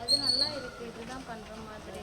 அது நல்லா இருக்கு. இதுதான் பண்ற மாதிரி.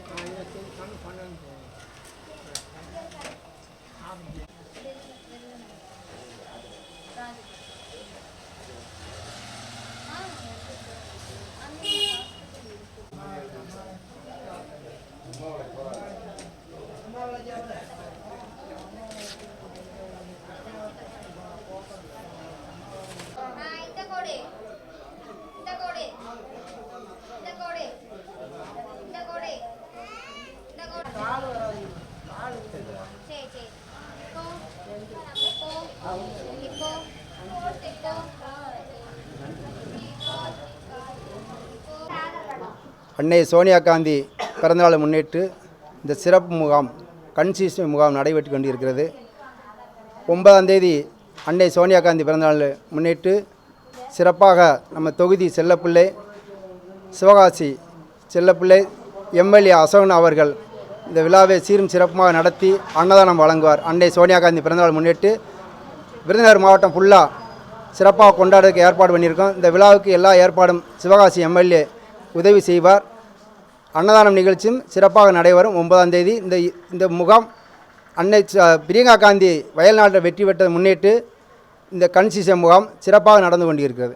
அன்னை சோனியா காந்தி பிறந்தநாளை முன்னிட்டு இந்த சிறப்பு முகாம் கண் சிகிச்சை முகாம் நடைபெற்று கொண்டிருக்கிறது. 9ஆம் தேதி அன்னை சோனியா காந்தி பிறந்தநாளை முன்னிட்டு சிறப்பாக நம்ம தொகுதி செல்லப்பிள்ளை சிவகாசி செல்லப்பிள்ளை எம்எல்ஏ அசோகன் அவர்கள் இந்த விழாவை சீரும் சிறப்புமாக நடத்தி அன்னதானம் வழங்குவார். அன்னை சோனியா காந்தி பிறந்தநாள் முன்னிட்டு விருதுநகர் மாவட்டம் ஃபுல்லாக சிறப்பாக கொண்டாடுறதுக்கு ஏற்பாடு பண்ணியிருக்கோம். இந்த விழாவுக்கு எல்லா ஏற்பாடும் சிவகாசி எம்எல்ஏ உதவி செய்வார். அன்னதானம் நிகழ்ச்சியும் சிறப்பாக நடைபெறும். 9ஆம் தேதி இந்த முகாம் அன்னை பிரியங்கா காந்தி வயல்நாட்டில் வெற்றி பெற்றதை முன்னிட்டு இந்த கண் சிகிச்சை முகாம் சிறப்பாக நடந்து கொண்டிருக்கிறது.